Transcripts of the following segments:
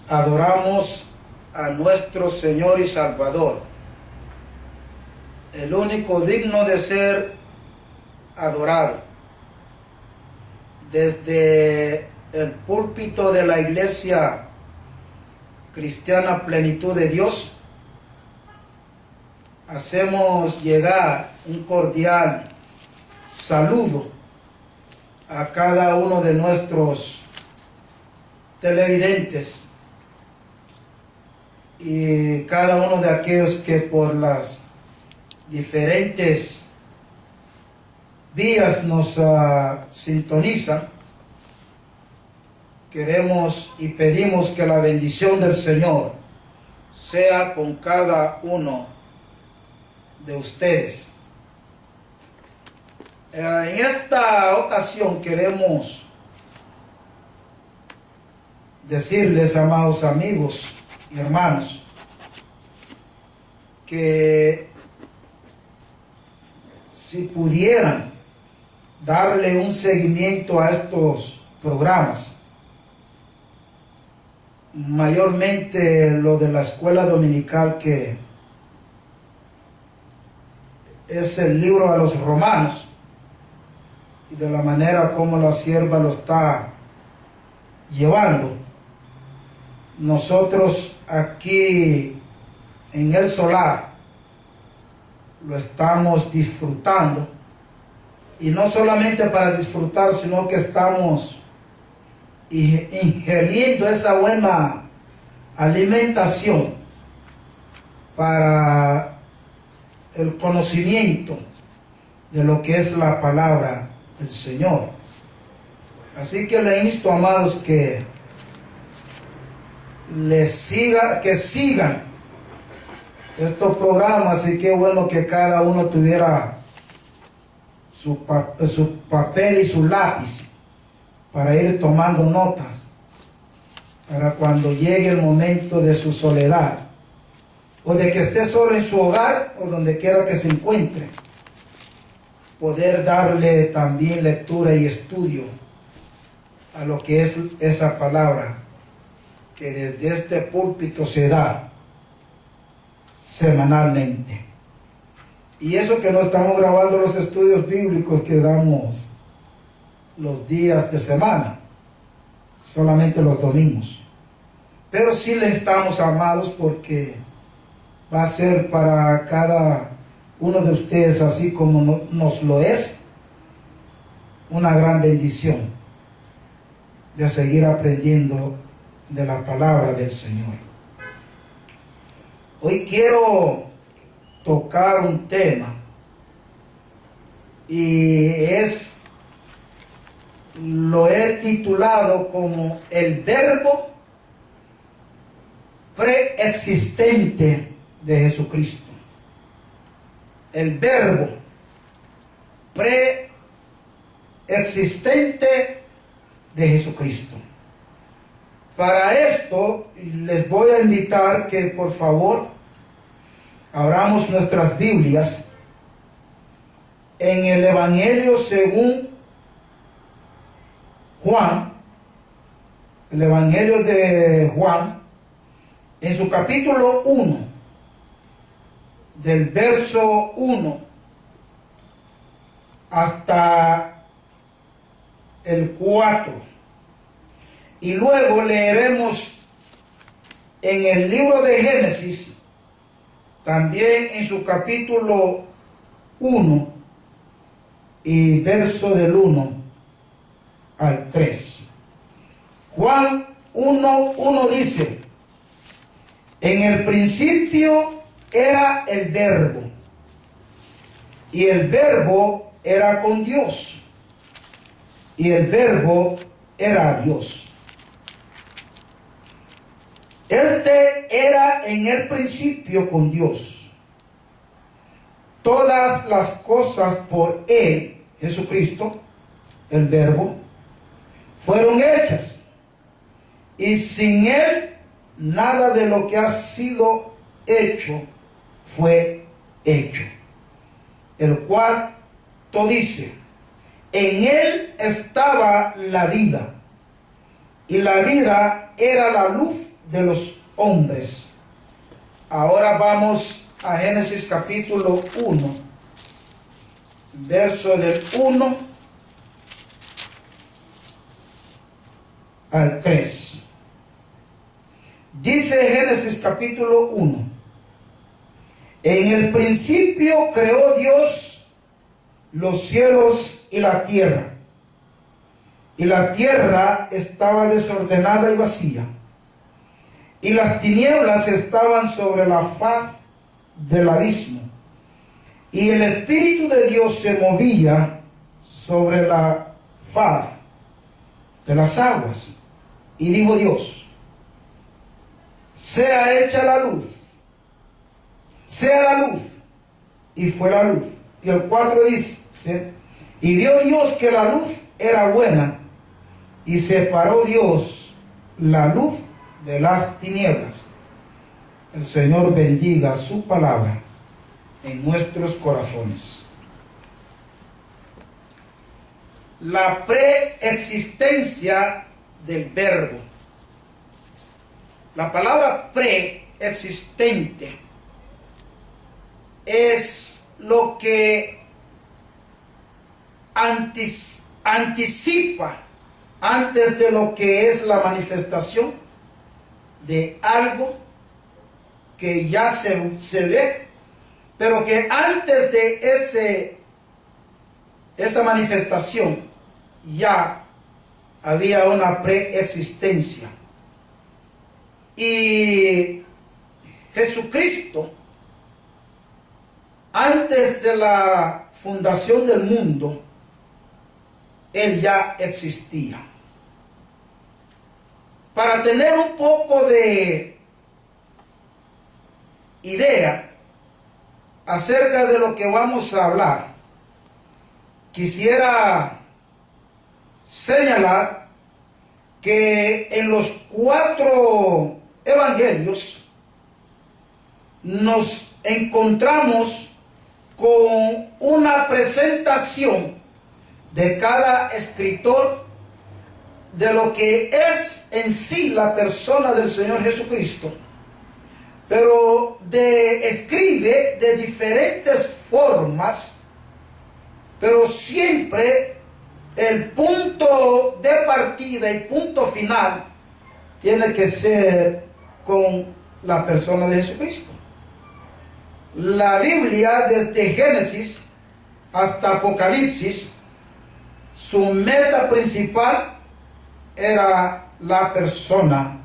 adoramos a nuestro Señor y Salvador, el único digno de ser adorado. Desde el púlpito de la Iglesia Cristiana Plenitud de Dios, hacemos llegar un cordial saludo a cada uno de nuestros televidentes y cada uno de aquellos que por las diferentes vías nos sintonizan. Queremos y pedimos que la bendición del Señor sea con cada uno de ustedes. En esta ocasión queremos decirles, amados amigos y hermanos, que si pudieran darle un seguimiento a estos programas, mayormente lo de la escuela dominical, que es el libro a los Romanos, y de la manera como la sierva lo está llevando, nosotros aquí en el solar lo estamos disfrutando, y no solamente para disfrutar, sino que estamos ingiriendo esa buena alimentación para el conocimiento de lo que es la palabra del Señor. Así que le insto, amados, que sigan estos programas, y qué bueno que cada uno tuviera su papel y su lápiz para ir tomando notas, para cuando llegue el momento de su soledad, o de que esté solo en su hogar o donde quiera que se encuentre, poder darle también lectura y estudio a lo que es esa palabra que desde este púlpito se da semanalmente. Y eso que no estamos grabando los estudios bíblicos que damos los días de semana, solamente los domingos. Pero sí le estamos, amados, porque va a ser para cada uno de ustedes, así como nos lo es, una gran bendición de seguir aprendiendo de la palabra del Señor. Hoy quiero tocar un tema, y lo he titulado como el verbo preexistente de Jesucristo. El verbo preexistente de Jesucristo. Para esto les voy a invitar que por favor abramos nuestras Biblias en el Evangelio según Juan, el Evangelio de Juan, en su capítulo 1, del verso 1 hasta el 4. Y luego leeremos en el libro de Génesis, también en su capítulo 1, y verso del 1 al 3. Juan 1:1 dice: en el principio era el verbo, y el verbo era con Dios, y el verbo era Dios. Este era en el principio con Dios. Todas las cosas por Él, Jesucristo, el verbo, fueron hechas, y sin Él nada de lo que ha sido hecho fue hecho. El cuarto dice: en Él estaba la vida, y la vida era la luz de los hombres. Ahora vamos a Génesis capítulo 1, verso del 1 al 3. Dice Génesis capítulo 1: en el principio creó Dios los cielos y la tierra estaba desordenada y vacía, y las tinieblas estaban sobre la faz del abismo, y el Espíritu de Dios se movía sobre la faz de las aguas. Y dijo Dios: sea hecha la luz, sea la luz. Y fue la luz. Y el 4 dice: y vio Dios que la luz era buena, y separó Dios la luz de las tinieblas. El Señor bendiga su palabra en nuestros corazones. La preexistencia del verbo. La palabra preexistente es lo que anticipa antes de lo que es la manifestación de algo que ya se ve, pero que antes de esa manifestación ya había una preexistencia. Y Jesucristo, antes de la fundación del mundo, Él ya existía. Para tener un poco de idea acerca de lo que vamos a hablar, quisiera señalar que en los 4 evangelios nos encontramos con una presentación de cada escritor de lo que es en sí la persona del Señor Jesucristo, pero escribe de diferentes formas, pero siempre el punto de partida y punto final tiene que ser con la persona de Jesucristo. La Biblia, desde Génesis hasta Apocalipsis, su meta principal era la persona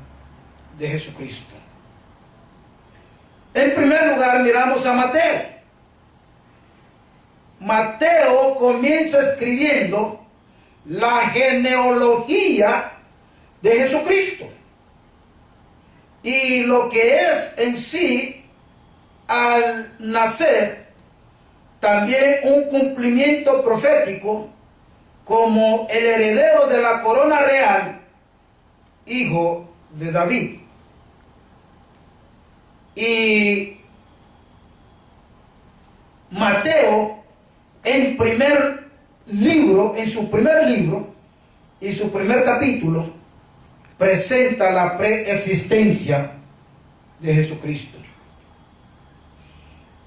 de Jesucristo. En primer lugar, miramos a Mateo. Mateo comienza escribiendo la genealogía de Jesucristo y lo que es en sí al nacer también un cumplimiento profético como el heredero de la corona real, hijo de David. Y Mateo en su primer libro y su primer capítulo presenta la preexistencia de Jesucristo.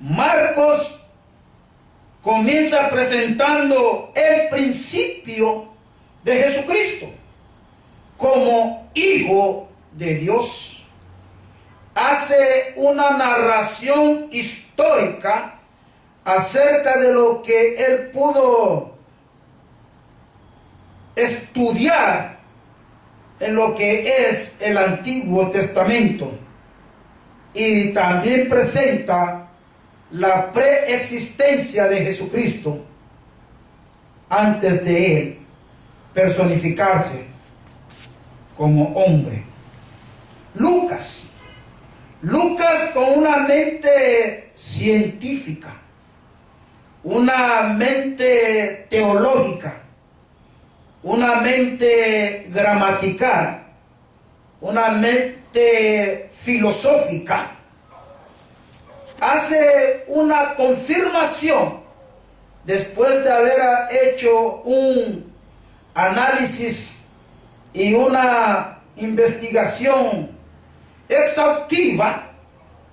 Marcos comienza presentando el principio de Jesucristo como Hijo de Dios. Hace una narración histórica acerca de lo que él pudo estudiar en lo que es el Antiguo Testamento, y también presenta la preexistencia de Jesucristo antes de él personificarse como hombre. Lucas con una mente científica, una mente teológica, una mente gramatical, una mente filosófica, hace una confirmación después de haber hecho un análisis y una investigación exhaustiva,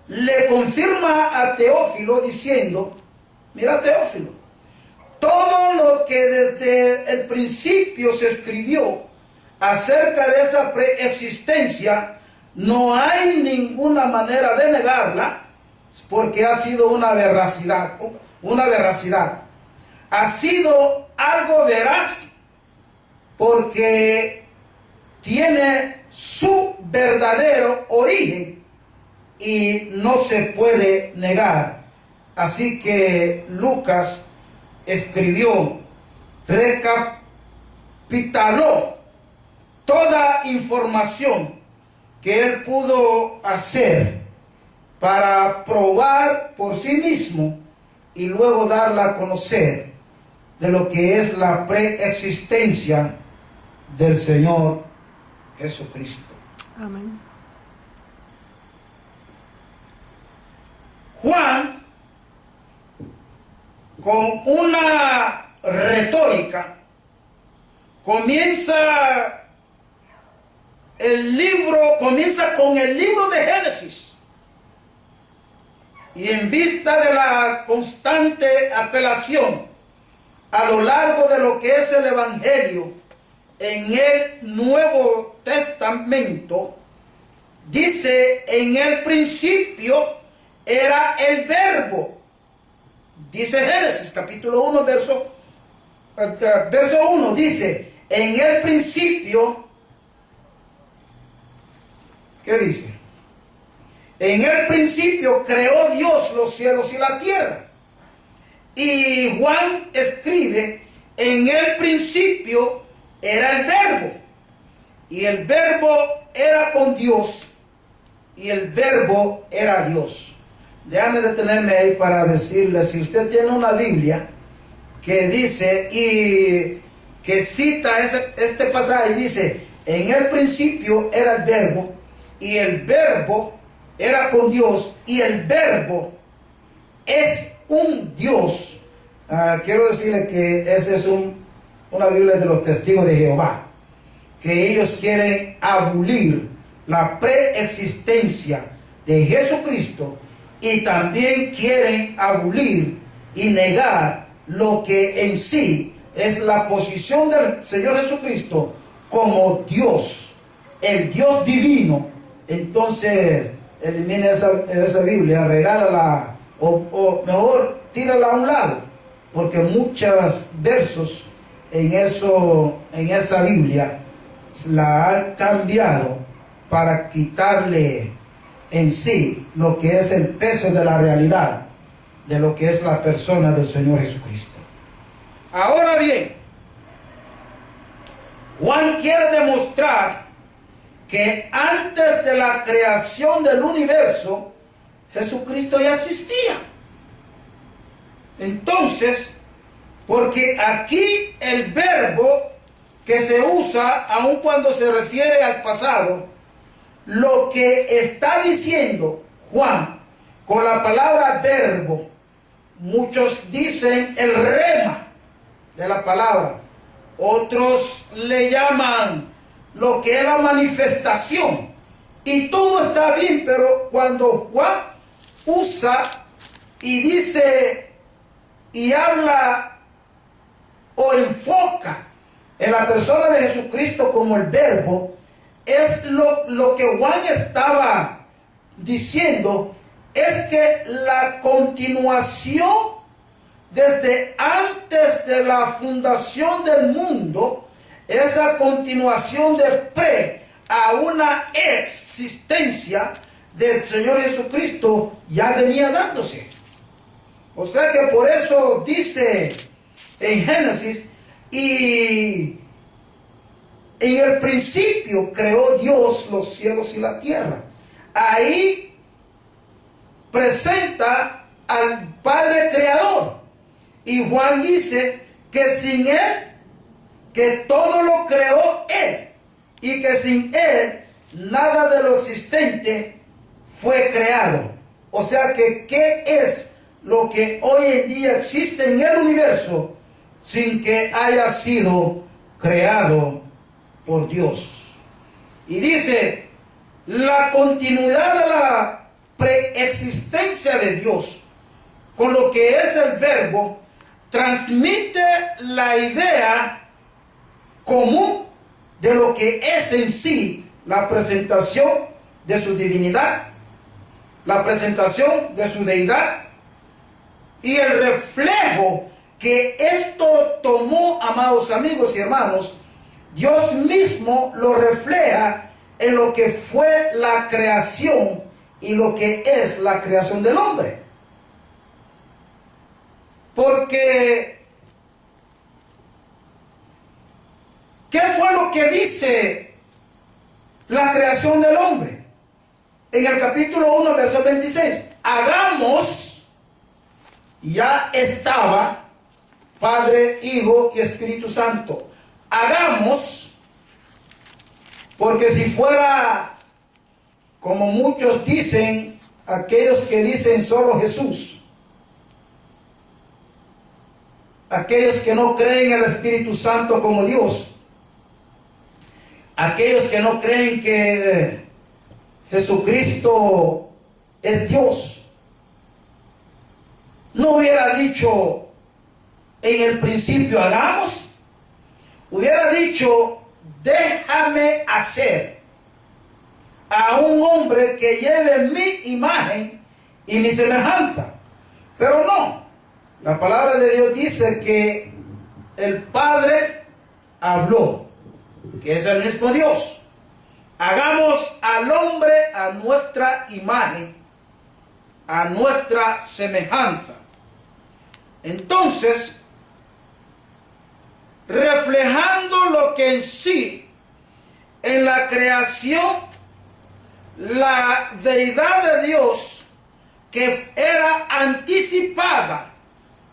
le confirma a Teófilo diciendo: mira, Teófilo, todo lo que desde el principio se escribió acerca de esa preexistencia, no hay ninguna manera de negarla, porque ha sido una veracidad. Ha sido algo veraz, porque tiene su verdadero origen y no se puede negar. Así que Lucas escribió, recapituló toda información que él pudo hacer para probar por sí mismo y luego darla a conocer de lo que es la preexistencia del Señor Jesucristo. Amén. Juan, con una retórica, comienza con el libro de Génesis, y en vista de la constante apelación a lo largo de lo que es el Evangelio en el Nuevo Testamento, dice: en el principio era el Verbo. Dice Génesis capítulo 1, verso 1, dice: en el principio, ¿qué dice? En el principio creó Dios los cielos y la tierra. Y Juan escribe: en el principio era el Verbo, y el Verbo era con Dios, y el Verbo era Dios. Déjame detenerme ahí para decirle, si usted tiene una Biblia que dice y que cita este pasaje, dice: en el principio era el Verbo, y el Verbo era con Dios, y el Verbo es un Dios. Quiero decirle que esa es una Biblia de los Testigos de Jehová, que ellos quieren abolir la preexistencia de Jesucristo, y también quieren abolir y negar lo que en sí es la posición del Señor Jesucristo como Dios, el Dios divino. Entonces, elimine esa Biblia, regálala, o mejor tírala a un lado, porque muchos versos en esa Biblia la han cambiado para quitarle en sí lo que es el peso de la realidad de lo que es la persona del Señor Jesucristo. Ahora bien, Juan quiere demostrar que antes de la creación del universo, Jesucristo ya existía. Entonces, porque aquí el verbo que se usa, aun cuando se refiere al pasado, lo que está diciendo Juan con la palabra verbo, muchos dicen el rema de la palabra, otros le llaman lo que es la manifestación, y todo está bien, pero cuando Juan usa y dice y habla o enfoca en la persona de Jesucristo como el verbo, es lo que Juan estaba diciendo, es que la continuación desde antes de la fundación del mundo, esa continuación de pre a una existencia del Señor Jesucristo ya venía dándose. O sea que por eso dice en Génesis: y en el principio creó Dios los cielos y la tierra. Ahí presenta al Padre Creador. Y Juan dice que sin Él, que todo lo creó Él, y que sin Él nada de lo existente fue creado. O sea que, ¿qué es lo que hoy en día existe en el universo sin que haya sido creado por Dios? Y dice la continuidad de la preexistencia de Dios con lo que es el verbo transmite la idea común de lo que es en sí la presentación de su divinidad, la presentación de su deidad y el reflejo que esto tomó, amados amigos y hermanos. Dios mismo lo refleja en lo que fue la creación y lo que es la creación del hombre. Porque, ¿qué fue lo que dice la creación del hombre? En el capítulo 1, verso 26, hagamos, ya estaba Padre, Hijo y Espíritu Santo. Hagamos, porque si fuera, como muchos dicen, aquellos que dicen solo Jesús, aquellos que no creen en el Espíritu Santo como Dios, aquellos que no creen que Jesucristo es Dios, no hubiera dicho en el principio hagamos, hubiera dicho déjame hacer a un hombre que lleve mi imagen y mi semejanza. Pero no, la palabra de Dios dice que el Padre habló, que es el mismo Dios. Hagamos al hombre a nuestra imagen, a nuestra semejanza. Entonces, reflejando lo que en sí, en la creación, la deidad de Dios, que era anticipada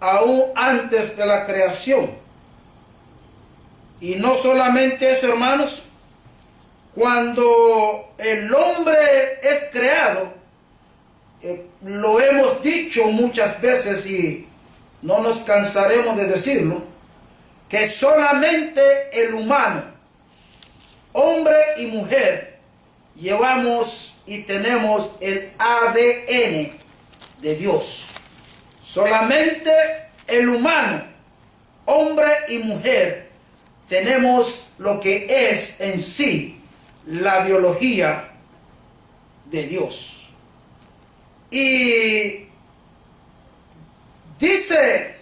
aún antes de la creación. Y no solamente eso, hermanos, cuando el hombre es creado, lo hemos dicho muchas veces y no nos cansaremos de decirlo, que solamente el humano, hombre y mujer, llevamos y tenemos el ADN de Dios. Solamente el humano, hombre y mujer, tenemos lo que es en sí la biología de Dios. Y dice,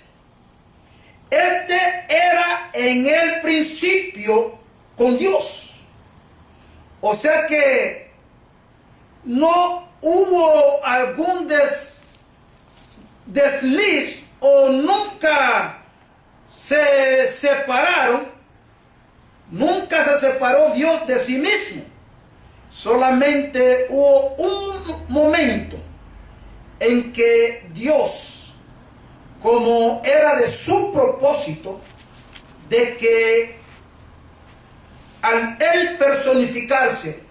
este era en el principio con Dios. O sea que no hubo algún desliz o nunca se separaron, nunca se separó Dios de sí mismo. Solamente hubo un momento en que Dios, como era de su propósito, de que al él personificarse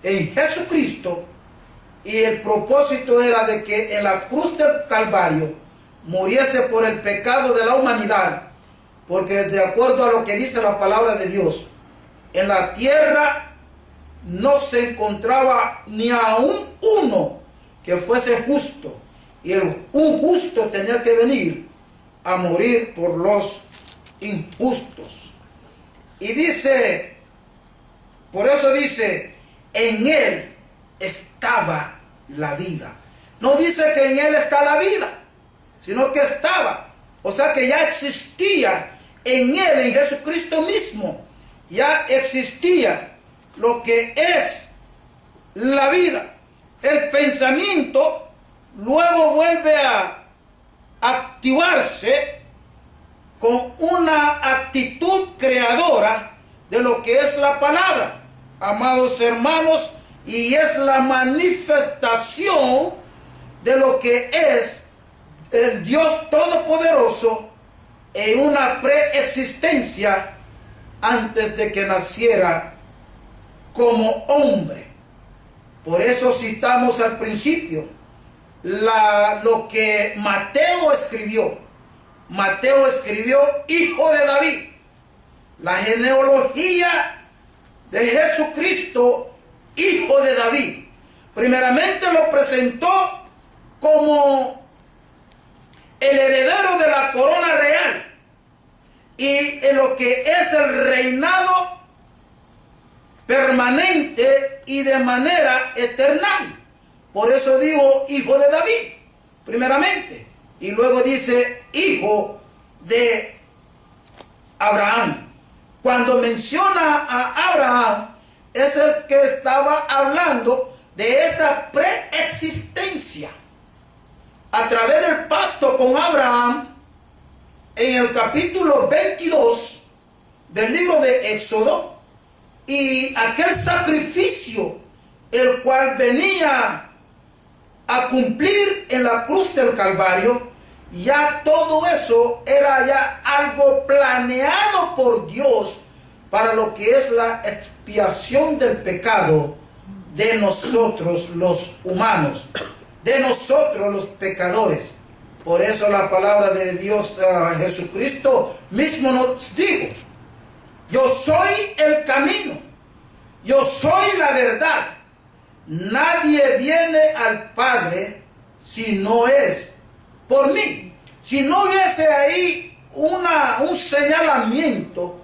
en Jesucristo, y el propósito era de que en la cruz del Calvario muriese por el pecado de la humanidad, porque de acuerdo a lo que dice la palabra de Dios, en la tierra no se encontraba ni aún uno que fuese justo, y un justo tenía que venir a morir por los injustos. Y dice, por eso dice, en él estaba la vida. No dice que en él está la vida, sino que estaba. O sea que ya existía en él, en Jesucristo mismo, ya existía lo que es la vida. El pensamiento luego vuelve a activarse con una actitud creadora de lo que es la palabra, amados hermanos, y es la manifestación de lo que es el Dios Todopoderoso en una preexistencia antes de que naciera como hombre. Por eso citamos al principio lo que Mateo escribió. Mateo escribió hijo de David. La genealogía de Jesucristo, hijo de David. Primeramente lo presentó como el heredero de la corona real y en lo que es el reinado permanente y de manera eterna. Por eso digo hijo de David, primeramente. Y luego dice hijo de Abraham. Cuando menciona a Abraham, es el que estaba hablando de esa preexistencia. A través del pacto con Abraham, en el capítulo 22 del libro de Éxodo, y aquel sacrificio, el cual venía a cumplir en la cruz del Calvario, ya todo eso era ya algo planeado por Dios para lo que es la expiación del pecado de nosotros los humanos, de nosotros los pecadores. Por eso la palabra de Dios, Jesucristo mismo nos dijo: yo soy el camino, yo soy la verdad. Nadie viene al Padre si no es por mí. Si no hubiese ahí un señalamiento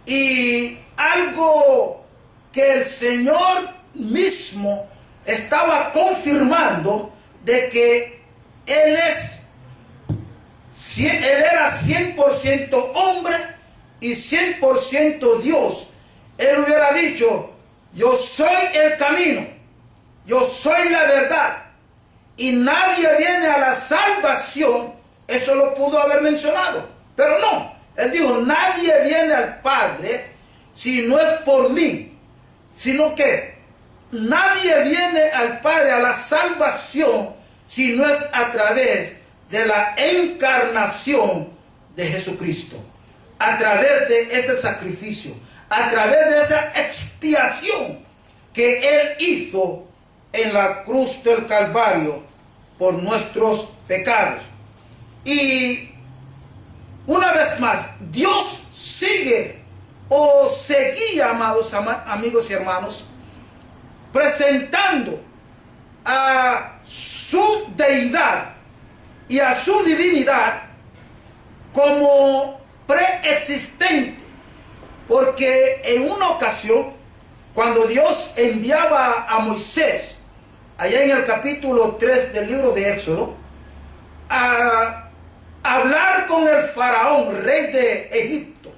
y algo que el Señor mismo estaba confirmando de que Él era 100% hombre y 100% Dios, Él hubiera dicho: yo soy el camino, yo soy la verdad, y nadie viene a la salvación. Eso lo pudo haber mencionado, pero no. Él dijo: nadie viene al Padre si no es por mí, sino que nadie viene al Padre, a la salvación, si no es a través de la encarnación de Jesucristo, a través de ese sacrificio, a través de esa expiación que Él hizo en la cruz del Calvario por nuestros pecados. Y una vez más, Dios sigue o seguía, amados amigos y hermanos, presentando a su deidad y a su divinidad como preexistente, porque en una ocasión, cuando Dios enviaba a Moisés, allá en el capítulo 3 del libro de Éxodo, a hablar con el faraón, rey de Egipto,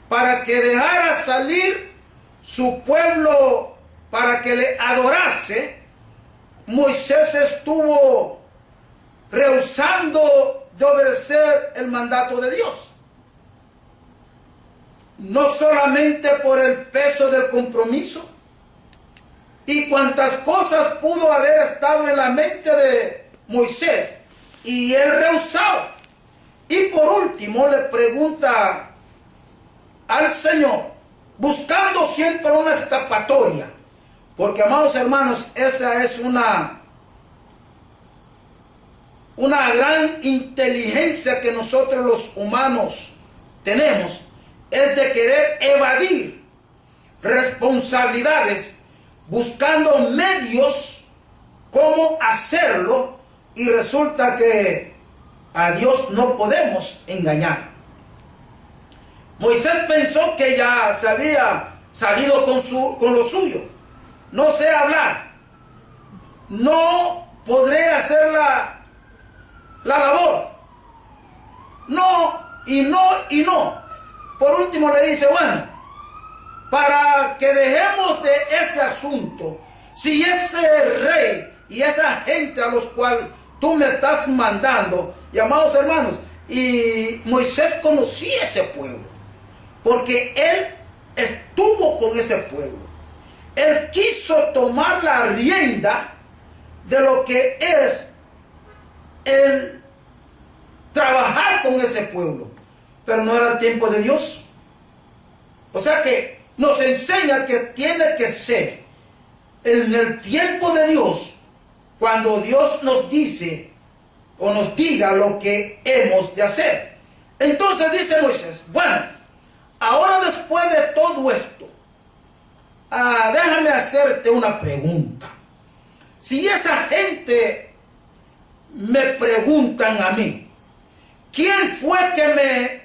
para que dejara salir su pueblo para que le adorase, Moisés estuvo rehusando de obedecer el mandato de Dios. No solamente por el peso del compromiso y cuantas cosas pudo haber estado en la mente de Moisés, y él rehusaba. Y por último le pregunta al Señor, buscando siempre una escapatoria, porque, amados hermanos, esa es una gran inteligencia que nosotros los humanos tenemos, es de querer evadir responsabilidades, buscando medios cómo hacerlo, y resulta que a Dios no podemos engañar. Moisés pensó que ya se había salido con lo suyo. No sé hablar, no podré hacer la labor, no y no y no. Por último le dice: bueno, para que dejemos de ese asunto, si ese rey y esa gente a los cuales tú me estás mandando, y amados hermanos, y Moisés conocía ese pueblo, porque él estuvo con ese pueblo. Él quiso tomar la rienda de lo que es el trabajar con ese pueblo, pero no era el tiempo de Dios. O sea que nos enseña que tiene que ser en el tiempo de Dios, cuando Dios nos dice o nos diga lo que hemos de hacer. Entonces dice Moisés: bueno, ahora después de todo esto, déjame hacerte una pregunta. Si esa gente me preguntan a mí, ¿quién fue que me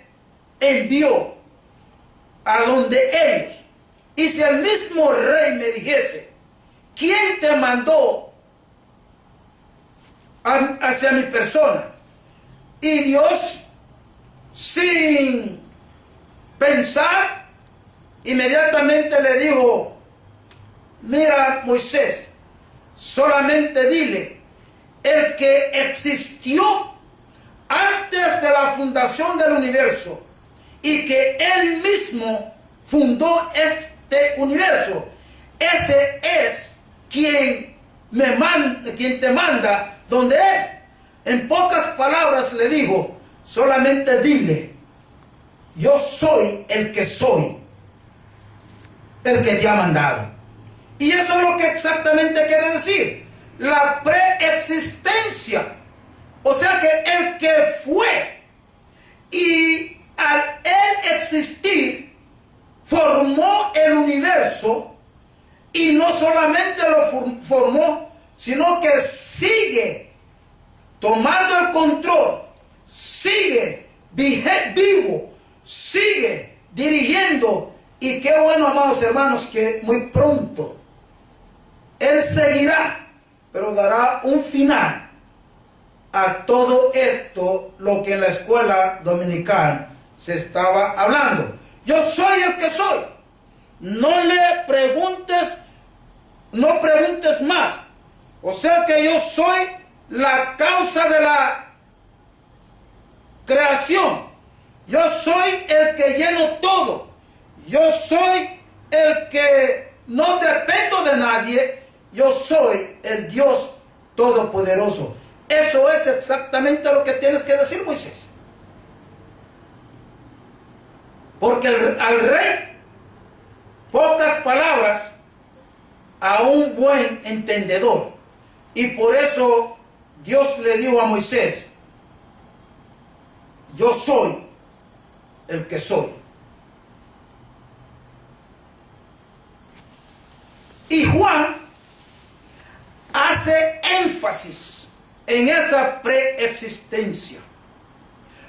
envió a donde ellos? Y si el mismo rey me dijese, ¿quién te mandó hacia mi persona? Y Dios, sin pensar, inmediatamente le dijo, mira, Moisés, solamente dile, el que existió antes de la fundación del universo y que él mismo fundó este universo, ese es quien te manda donde él. En pocas palabras le dijo, solamente dile, yo soy, el que te ha mandado. Y eso es lo que exactamente quiere decir, la preexistencia. O sea que el que fue y al él existir formó el universo, y no solamente lo formó, sino que sigue tomando el control, sigue vivo, sigue dirigiendo. Y qué bueno, amados hermanos, que muy pronto él seguirá, pero dará un final a todo esto, lo que en la escuela dominical se estaba hablando. Yo soy el que soy. No preguntes más. O sea que yo soy la causa de la creación. Yo soy el que lleno todo. Yo soy el que no dependo de nadie. Yo soy el Dios Todopoderoso. Eso es exactamente lo que tienes que decir, Moisés. Porque al rey, pocas palabras a un buen entendedor. Y por eso Dios le dijo a Moisés, yo soy el que soy. Y Juan hace énfasis en esa preexistencia.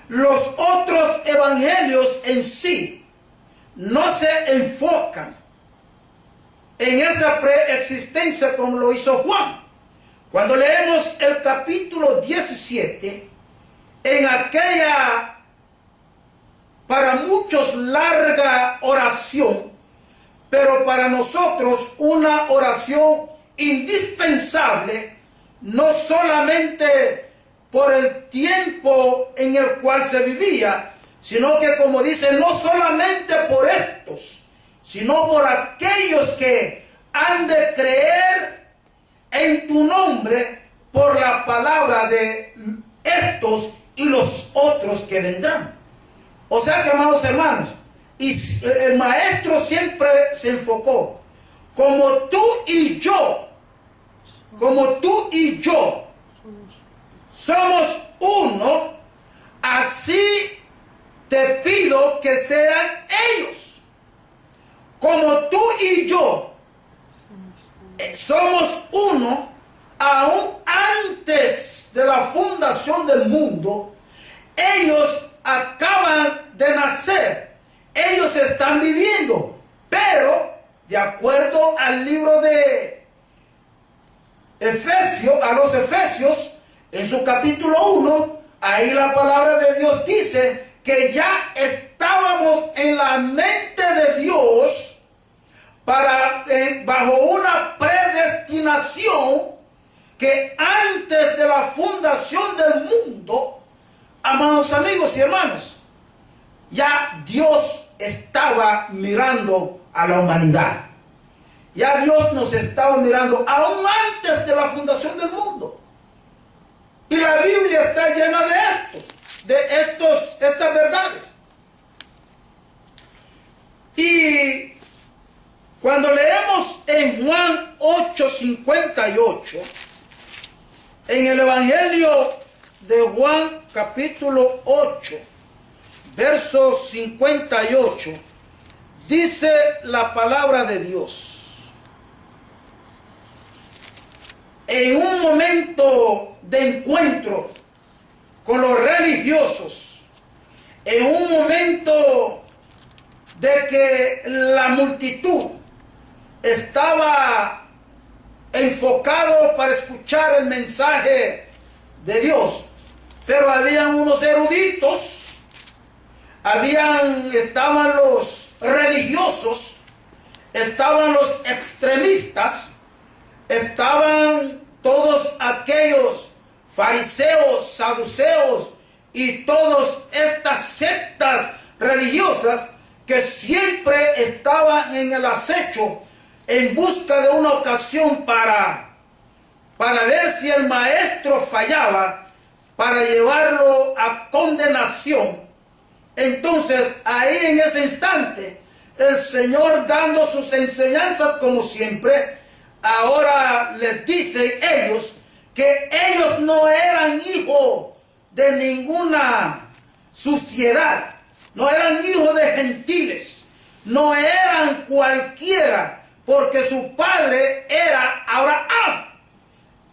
Los otros evangelios en sí no se enfocan en esa preexistencia como lo hizo Juan. Cuando leemos el capítulo 17, en aquella para muchos larga oración, pero para nosotros una oración indispensable, no solamente por el tiempo en el cual se vivía, sino que, como dice, no solamente por estos, sino por aquellos que han de creer en tu nombre por la palabra de estos y los otros que vendrán. O sea que, amados hermanos, y el maestro siempre se enfocó, como tú y yo somos uno, así te pido que sean ellos. Como tú y yo somos uno, aún antes de la fundación del mundo, ellos acaban de nacer, ellos están viviendo, pero de acuerdo al libro de Efesios, a los Efesios, en su capítulo 1, ahí la palabra de Dios dice que ya estábamos en la mente de Dios bajo una predestinación que antes de la fundación del mundo, amados amigos y hermanos, ya Dios estaba mirando a la humanidad. Ya Dios nos estaba mirando aún antes de la fundación del mundo. Y la Biblia está llena de estas verdades. Y cuando leemos en Juan 8:58, en el Evangelio de Juan capítulo 8, verso 58, dice la palabra de Dios: en un momento de encuentro con los religiosos, en un momento de que la multitud estaba enfocado para escuchar el mensaje de Dios, pero habían unos eruditos, estaban los religiosos, estaban los extremistas, estaban todos aquellos fariseos, saduceos y todas estas sectas religiosas que siempre estaban en el acecho en busca de una ocasión para ver si el maestro fallaba, para llevarlo a condenación. Entonces, ahí en ese instante, el Señor, dando sus enseñanzas como siempre, ahora les dice ellos que ellos no eran hijos de ninguna suciedad, no eran hijos de gentiles, no eran cualquiera, porque su padre era Abraham,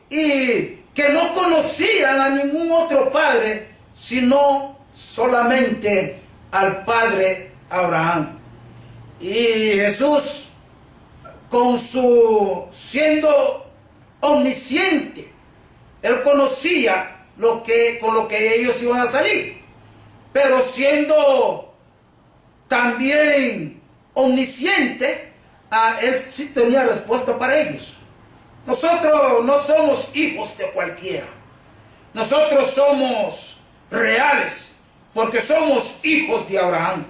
y que no conocían a ningún otro padre, sino solamente al padre Abraham. Y Jesús, siendo omnisciente, él conocía con lo que ellos iban a salir, pero siendo también omnisciente, él sí tenía respuesta para ellos. Nosotros no somos hijos de cualquiera, nosotros somos reales, porque somos hijos de Abraham.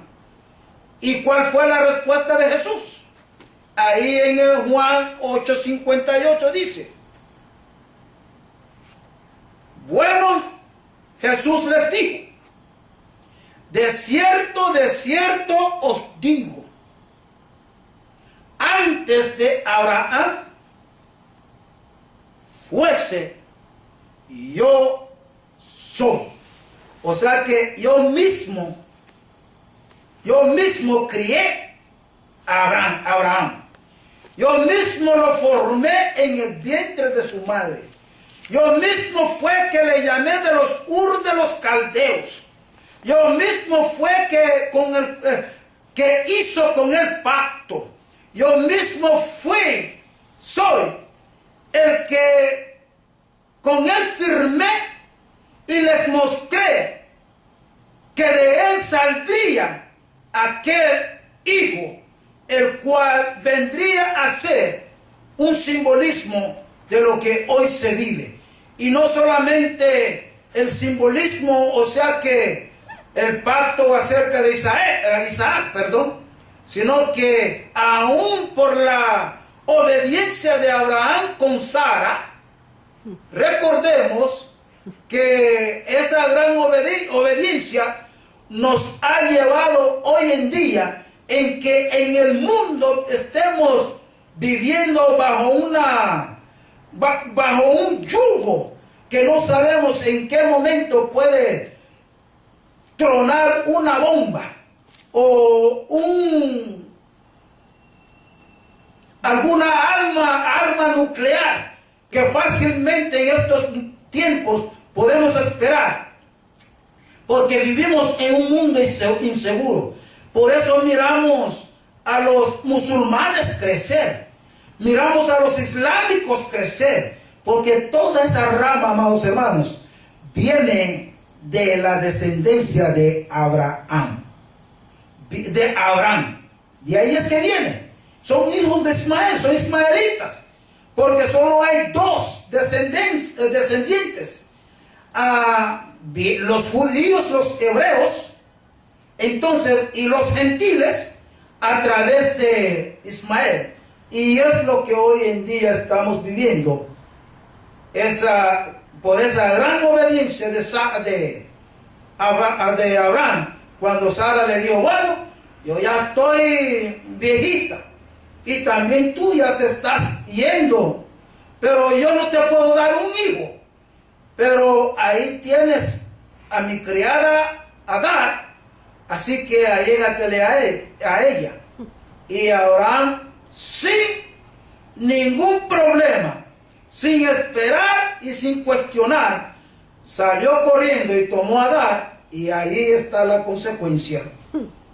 ¿Y cuál fue la respuesta de Jesús? Ahí en el Juan 8:58 dice: bueno, Jesús les dijo, de cierto os digo, antes de Abraham fuese, yo soy. O sea que yo mismo crié a Abraham. Yo mismo lo formé en el vientre de su madre. Yo mismo fue que le llamé de los Ur de los Caldeos. Yo mismo fue que hizo con él pacto. Yo mismo soy el que con él firmé y les mostré que de él saldría aquel hijo, el cual vendría a ser un simbolismo de lo que hoy se vive. Y no solamente el simbolismo, o sea que el pacto acerca de Isaac, sino que aún por la obediencia de Abraham con Sara, recordemos que esa gran obediencia nos ha llevado hoy en día en que en el mundo estemos viviendo bajo un yugo que no sabemos en qué momento puede tronar una bomba o alguna arma nuclear que fácilmente en estos tiempos podemos esperar, porque vivimos en un mundo inseguro. Por eso miramos a los musulmanes crecer, miramos a los islámicos crecer, porque toda esa rama, amados hermanos, viene de la descendencia de Abraham. De ahí es que viene. Son hijos de Ismael, son ismaelitas, porque solo hay dos descendientes. Los judíos, los hebreos, entonces, y los gentiles a través de Ismael. Y es lo que hoy en día estamos viviendo, por esa gran obediencia de Abraham, cuando Sara le dijo, bueno, yo ya estoy viejita y también tú ya te estás yendo, pero yo no te puedo dar un hijo, pero ahí tienes a mi criada Agar, así que allégatele a ella. Y Abraham, sin ningún problema, sin esperar y sin cuestionar, salió corriendo y tomó a Agar, y ahí está la consecuencia.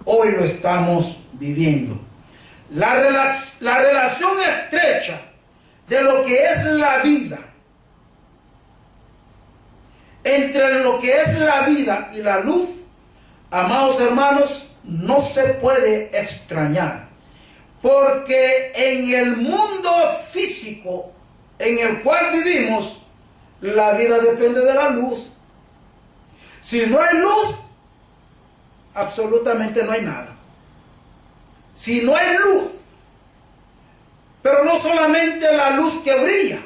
Hoy lo estamos viviendo. La relación estrecha de lo que es la vida, entre lo que es la vida y la luz, amados hermanos, no se puede extrañar. Porque en el mundo físico en el cual vivimos, la vida depende de la luz. Si no hay luz, absolutamente no hay nada. Si no hay luz, pero no solamente la luz que brilla,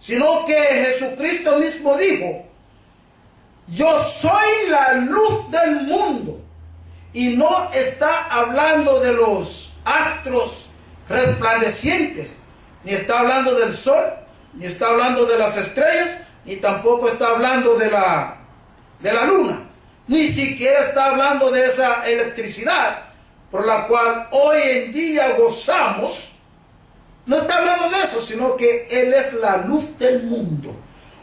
sino que Jesucristo mismo dijo: yo soy la luz del mundo. Y no está hablando de los astros resplandecientes, ni está hablando del sol, ni está hablando de las estrellas, ni tampoco está hablando de la luna, ni siquiera está hablando de esa electricidad por la cual hoy en día gozamos. No está hablando de eso, sino que Él es la luz del mundo.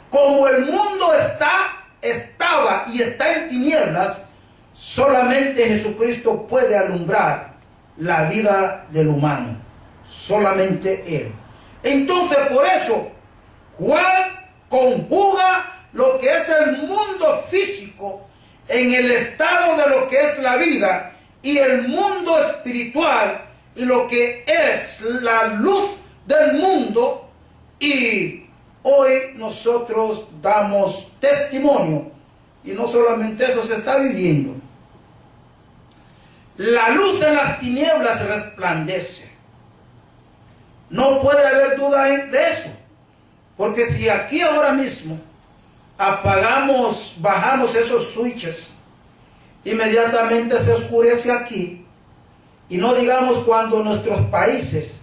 Como el mundo estaba y está en tinieblas, solamente Jesucristo puede alumbrar la vida del humano. Solamente Él. Entonces, por eso, Juan conjuga lo que es el mundo físico en el estado de lo que es la vida, y el mundo espiritual y lo que es la luz del mundo. Y hoy nosotros damos testimonio, y no solamente eso, se está viviendo. La luz en las tinieblas resplandece. No puede haber duda de eso, porque si aquí ahora mismo apagamos, bajamos esos switches, inmediatamente se oscurece aquí. Y no digamos cuando en nuestros países,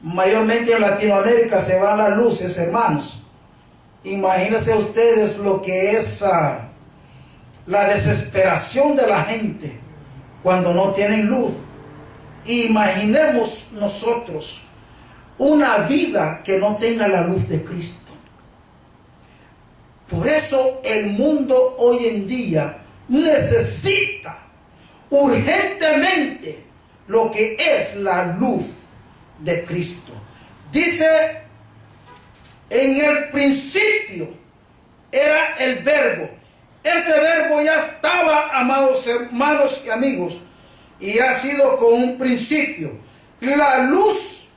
mayormente en Latinoamérica, se van las luces, hermanos. Imagínense ustedes lo que es la desesperación de la gente cuando no tienen luz. Imaginemos nosotros una vida que no tenga la luz de Cristo. Por eso el mundo hoy en día necesita urgentemente lo que es la luz de Cristo. Dice: en el principio era el verbo. Ese verbo ya estaba, amados hermanos y amigos, y ha sido con un principio. La luz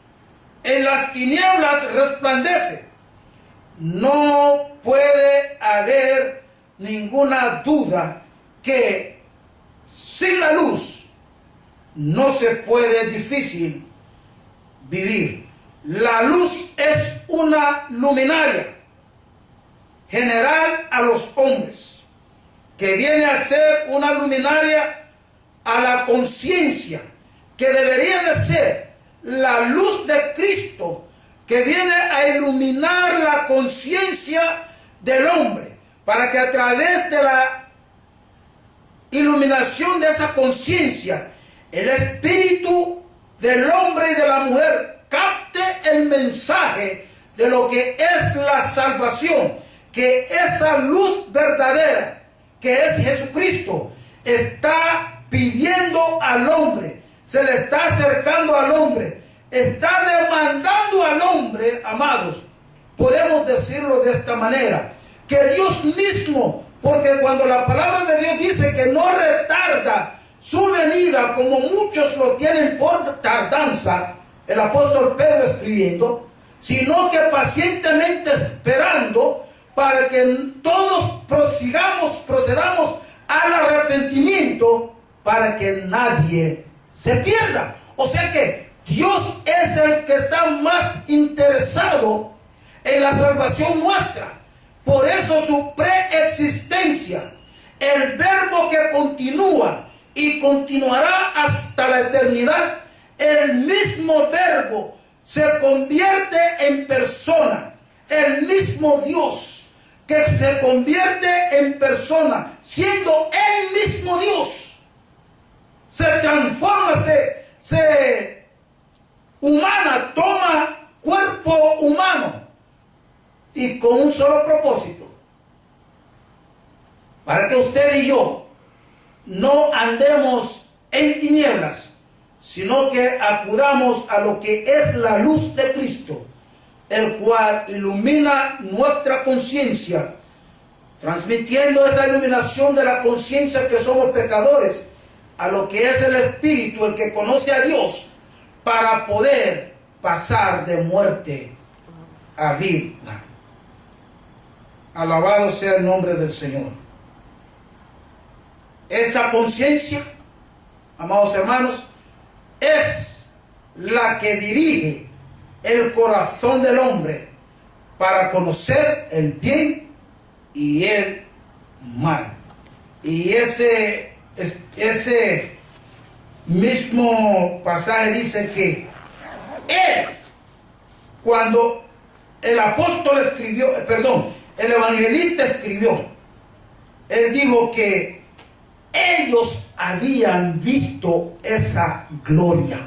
en las tinieblas resplandece. No puede haber ninguna duda que sin la luz no se puede, difícil vivir. La luz es una luminaria general a los hombres, que viene a ser una luminaria a la conciencia, que debería de ser la luz de Cristo, que viene a iluminar la conciencia del hombre, para que a través de la iluminación de esa conciencia, el espíritu del hombre y de la mujer capte el mensaje de lo que es la salvación, que esa luz verdadera, que es Jesucristo, está pidiendo al hombre, se le está acercando al hombre, está demandando al hombre, amados. Podemos decirlo de esta manera, que Dios mismo, porque cuando la palabra de Dios dice que no retarda su venida, como muchos lo tienen por tardanza, el apóstol Pedro escribiendo, sino que pacientemente esperando para que todos procedamos al arrepentimiento, para que nadie se pierda. O sea que Dios es el que está más interesado en la salvación nuestra. Por eso su preexistencia, el verbo que continúa y continuará hasta la eternidad, el mismo verbo se convierte en persona, el mismo Dios que se convierte en persona, siendo el mismo Dios, se transforma, se humana, toma cuerpo humano, y con un solo propósito, para que usted y yo no andemos en tinieblas, sino que acudamos a lo que es la luz de Cristo, el cual ilumina nuestra conciencia, transmitiendo esa iluminación de la conciencia que somos pecadores a lo que es el Espíritu, el que conoce a Dios, para poder pasar de muerte a vida. Alabado sea el nombre del Señor. Esa conciencia, amados hermanos, es la que dirige el corazón del hombre para conocer el bien y el mal. Y ese mismo pasaje dice que él, cuando el apóstol escribió, el evangelista escribió, él dijo que ellos habían visto esa gloria.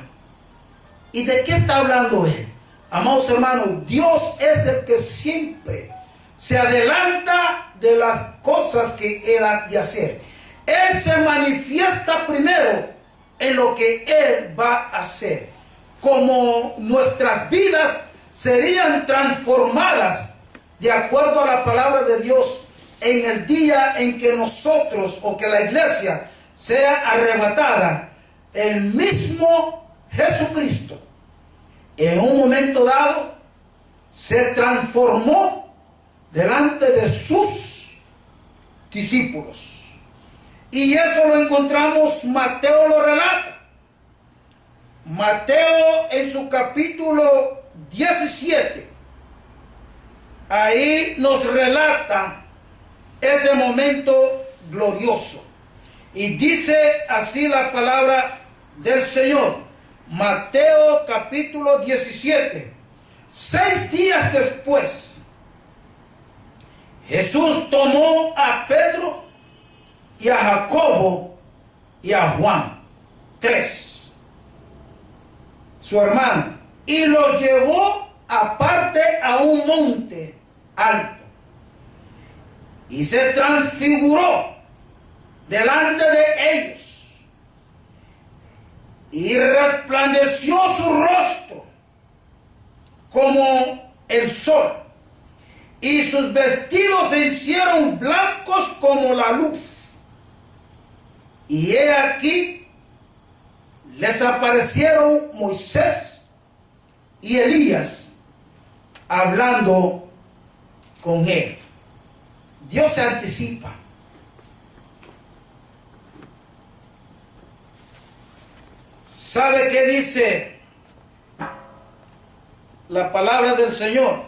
¿Y de qué está hablando él? Amados hermanos, Dios es el que siempre se adelanta de las cosas que Él ha de hacer. Él se manifiesta primero en lo que Él va a hacer. Como nuestras vidas serían transformadas de acuerdo a la palabra de Dios en el día en que nosotros o que la iglesia sea arrebatada, el mismo Jesucristo en un momento dado se transformó delante de sus discípulos. Y eso lo encontramos, Mateo lo relata. Mateo en su capítulo 17, ahí nos relata ese momento glorioso. Y dice así la palabra del Señor. Mateo capítulo 17. 6 días después, Jesús tomó a Pedro y a Jacobo y a Juan, 3, su hermano, y los llevó aparte a un monte alto y se transfiguró delante de ellos y resplandeció su rostro como el sol, y sus vestidos se hicieron blancos como la luz. Y he aquí, les aparecieron Moisés y Elías hablando con él. Dios se anticipa. ¿Sabe qué dice la palabra del Señor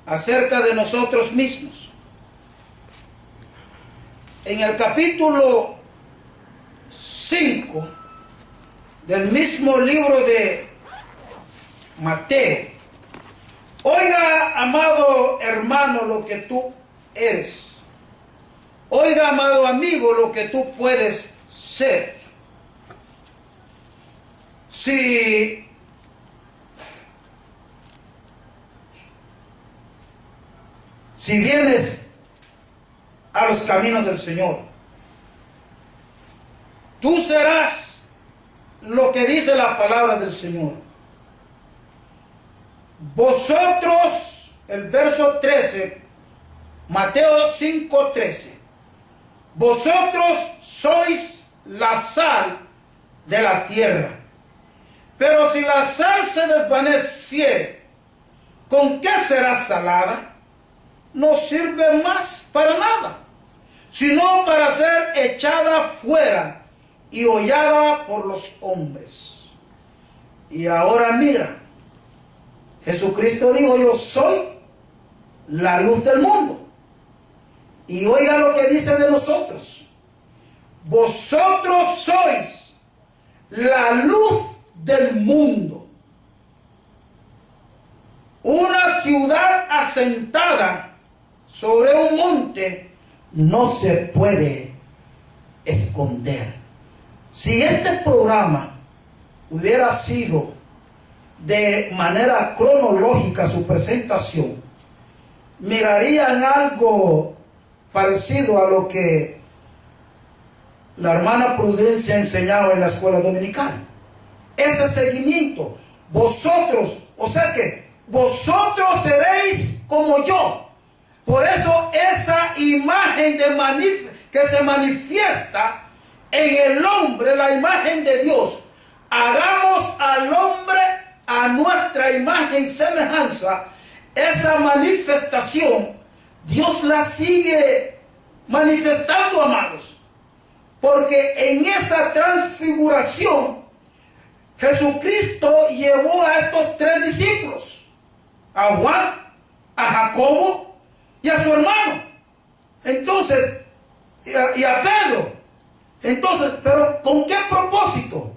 acerca de nosotros mismos? En el capítulo 5 del mismo libro de Mateo. Oiga, amado hermano, lo que tú eres. Oiga, amado amigo, lo que tú puedes ser. Si vienes a los caminos del Señor, tú serás lo que dice la palabra del Señor. Vosotros, el verso 13, Mateo 5:13, vosotros sois la sal de la tierra. Pero si la sal se desvaneciere, ¿con qué será salada? No sirve más para nada, sino para ser echada fuera y hollada por los hombres. Y ahora mira, Jesucristo dijo: yo soy la luz del mundo. Y oiga lo que dice de nosotros: vosotros sois la luz del mundo. Una ciudad asentada sobre un monte no se puede esconder. Si este programa hubiera sido de manera cronológica su presentación, mirarían algo parecido a lo que la hermana Prudencia enseñaba en la escuela dominical. Ese seguimiento, vosotros, o sea que vosotros seréis como yo. Por eso esa imagen que se manifiesta en el hombre, la imagen de Dios, hagamos al hombre a nuestra imagen y semejanza. Esa manifestación, Dios la sigue manifestando, amados, porque en esa transfiguración Jesucristo llevó a estos tres discípulos, a Juan, a Jacobo y a su hermano. Entonces, y a Pedro. Entonces, pero ¿con qué propósito?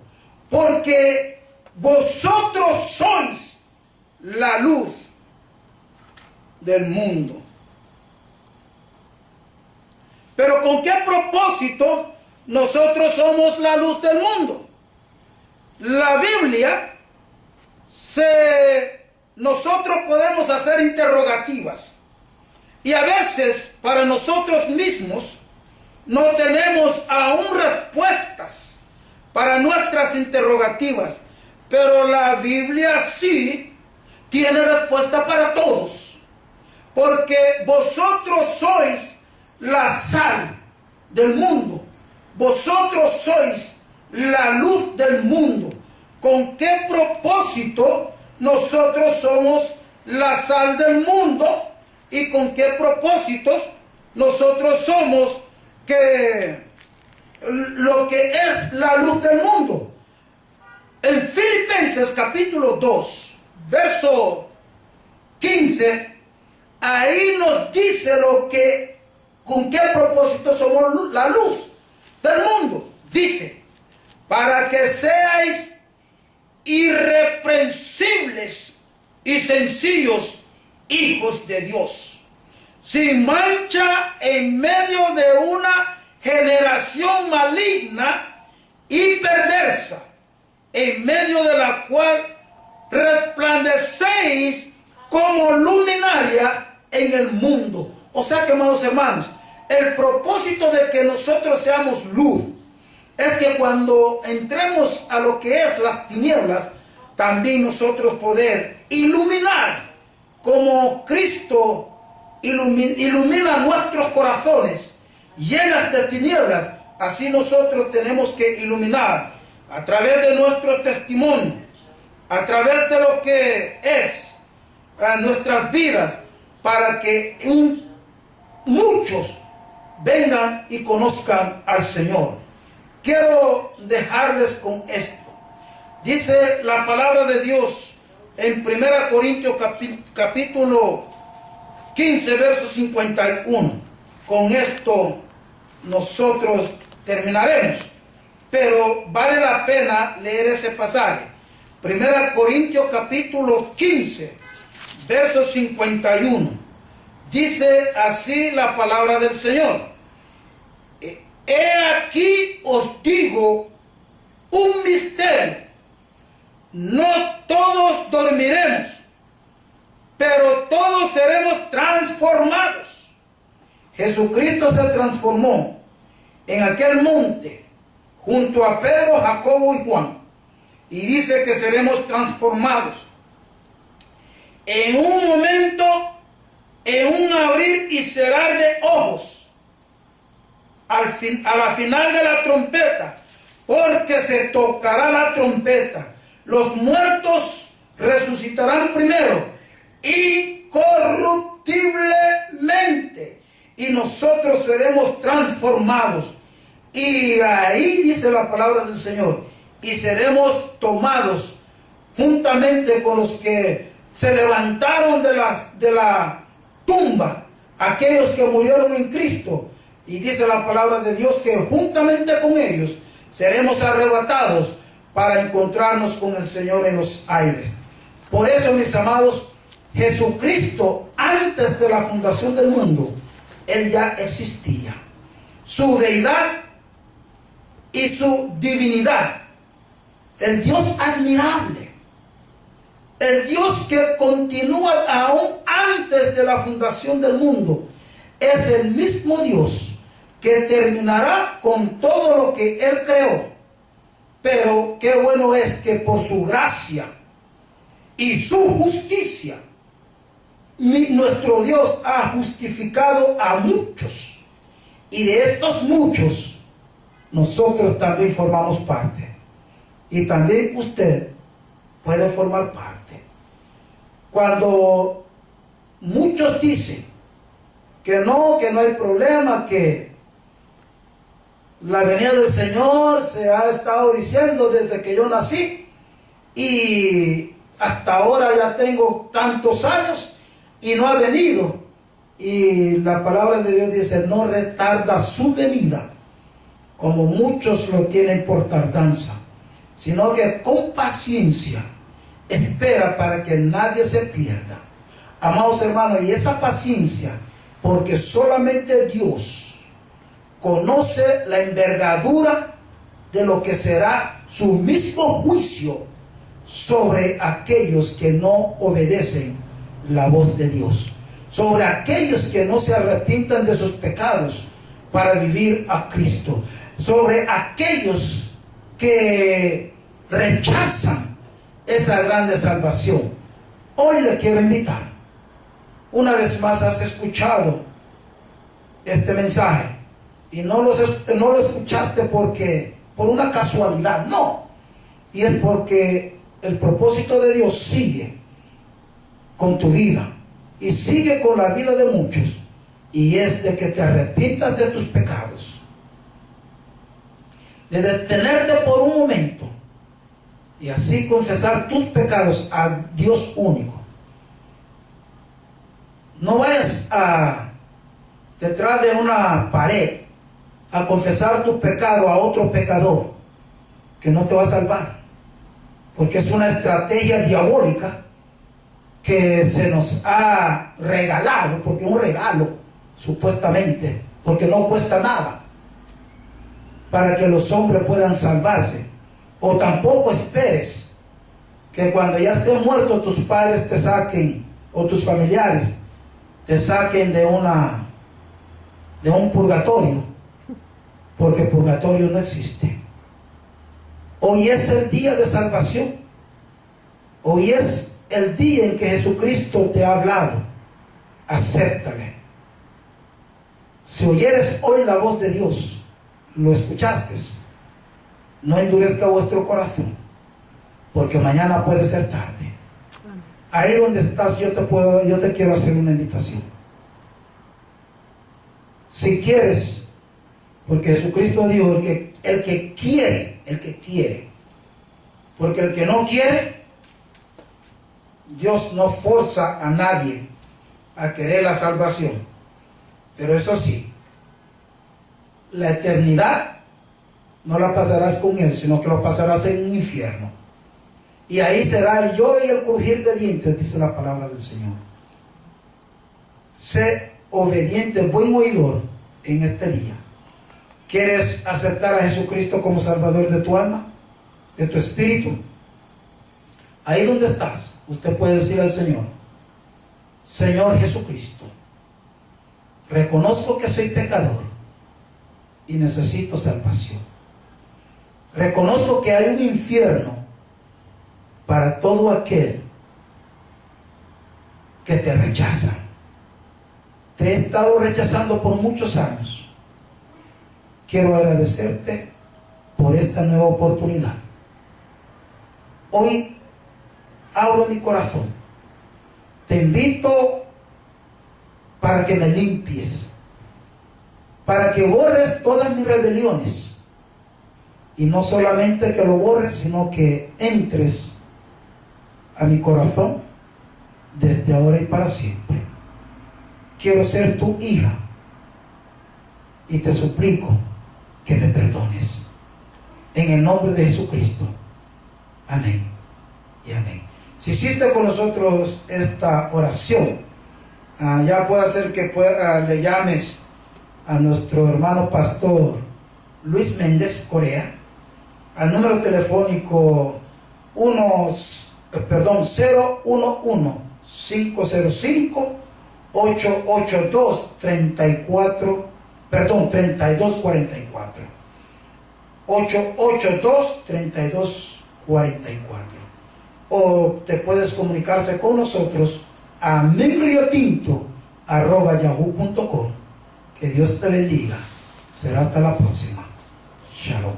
Porque vosotros sois la luz del mundo. Pero ¿con qué propósito nosotros somos la luz del mundo? La Biblia, nosotros podemos hacer interrogativas. Y a veces para nosotros mismos no tenemos aún respuestas para nuestras interrogativas. Pero la Biblia sí tiene respuesta para todos. Porque vosotros sois la sal del mundo. Vosotros sois la luz del mundo. ¿Con qué propósito nosotros somos la sal del mundo? ¿Y con qué propósitos nosotros somos lo que es la luz del mundo? En Filipenses capítulo 2, verso 15, ahí nos dice con qué propósito somos la luz del mundo. Dice, para que seáis irreprensibles y sencillos hijos de Dios, sin mancha en medio de una generación maligna y perversa, en medio de la cual resplandecéis como luminaria en el mundo. O sea que, amados hermanos, el propósito de que nosotros seamos luz es que cuando entremos a lo que es las tinieblas, también nosotros poder iluminar como Cristo ilumina nuestros corazones llenas de tinieblas. Así nosotros tenemos que iluminar a través de nuestro testimonio, a través de lo que es nuestras vidas, para que muchos vengan y conozcan al Señor. Quiero dejarles con esto. Dice la palabra de Dios en 1 Corintios capítulo 15, verso 51. Con esto nosotros terminaremos, pero vale la pena leer ese pasaje. 1 Corintios capítulo 15, verso 51. Dice así la palabra del Señor: he aquí os digo un misterio, no todos dormiremos, pero todos seremos transformados. Jesucristo se transformó en aquel monte junto a Pedro, Jacobo y Juan, y dice que seremos transformados en un momento, en un abrir y cerrar de ojos, a la final de la trompeta, porque se tocará la trompeta. Los muertos resucitarán primero, incorruptiblemente, y nosotros seremos transformados. Y ahí dice la palabra del Señor, y seremos tomados juntamente con los que se levantaron de la tumba, aquellos que murieron en Cristo. Y dice la palabra de Dios que juntamente con ellos seremos arrebatados para encontrarnos con el Señor en los aires. Por eso, mis amados, Jesucristo, antes de la fundación del mundo, Él ya existía. Su deidad y su divinidad, el Dios admirable, el Dios que continúa aún antes de la fundación del mundo, es el mismo Dios que terminará con todo lo que Él creó. Pero qué bueno es que por su gracia y su justicia, nuestro Dios ha justificado a muchos. Y de estos muchos, nosotros también formamos parte. Y también usted puede formar parte. Cuando muchos dicen que no hay problema, que la venida del Señor se ha estado diciendo desde que yo nací y hasta ahora ya tengo tantos años y no ha venido. Y la palabra de Dios dice, no retarda su venida, como muchos lo tienen por tardanza, sino que con paciencia espera para que nadie se pierda. Amados hermanos, y esa paciencia, porque solamente Dios conoce la envergadura de lo que será su mismo juicio sobre aquellos que no obedecen la voz de Dios, sobre aquellos que no se arrepientan de sus pecados para vivir a Cristo, sobre aquellos que rechazan esa grande salvación. Hoy le quiero invitar, una vez más has escuchado este mensaje y no lo escuchaste por una casualidad, no, y es porque el propósito de Dios sigue con tu vida y sigue con la vida de muchos, y es de que te arrepientas de tus pecados, de detenerte por un momento y así confesar tus pecados a Dios único. No vayas detrás de una pared a confesar tu pecado a otro pecador que no te va a salvar, porque es una estrategia diabólica que se nos ha regalado, porque es un regalo supuestamente, porque no cuesta nada, para que los hombres puedan salvarse. O tampoco esperes que cuando ya estés muerto tus padres te saquen, o tus familiares te saquen de un purgatorio, porque purgatorio no existe. Hoy es el día de salvación. Hoy es el día en que Jesucristo te ha hablado. Acéptale. Si oyeres hoy la voz de Dios, lo escuchaste, no endurezca vuestro corazón, porque mañana puede ser tarde. Ahí donde estás, yo te quiero hacer una invitación. Si quieres, porque Jesucristo dijo, el que quiere, porque el que no quiere, Dios no forza a nadie a querer la salvación. Pero eso sí, la eternidad no la pasarás con Él, sino que lo pasarás en un infierno. Y ahí será el lloro y el crujir de dientes, dice la palabra del Señor. Sé obediente, buen oidor en este día. ¿Quieres aceptar a Jesucristo como Salvador de tu alma, de tu espíritu? Ahí donde estás, usted puede decir al Señor: Señor Jesucristo, reconozco que soy pecador y necesito salvación. Reconozco que hay un infierno para todo aquel que te rechaza. Te he estado rechazando por muchos años. Quiero agradecerte por esta nueva oportunidad. Hoy abro mi corazón. Te invito para que me limpies, para que borres todas mis rebeliones. Y no solamente que lo borres, sino que entres a mi corazón desde ahora y para siempre. Quiero ser tu hija y te suplico que me perdones. En el nombre de Jesucristo. Amén y amén. Si hiciste con nosotros esta oración, ya puede ser que le llames a nuestro hermano pastor Luis Méndez Corea al número telefónico perdón, 011-505-882-34, perdón, 3244. 882-3244. O te puedes comunicarse con nosotros a minriotinto@yahoo.com. Que Dios te bendiga. Será hasta la próxima. Shalom.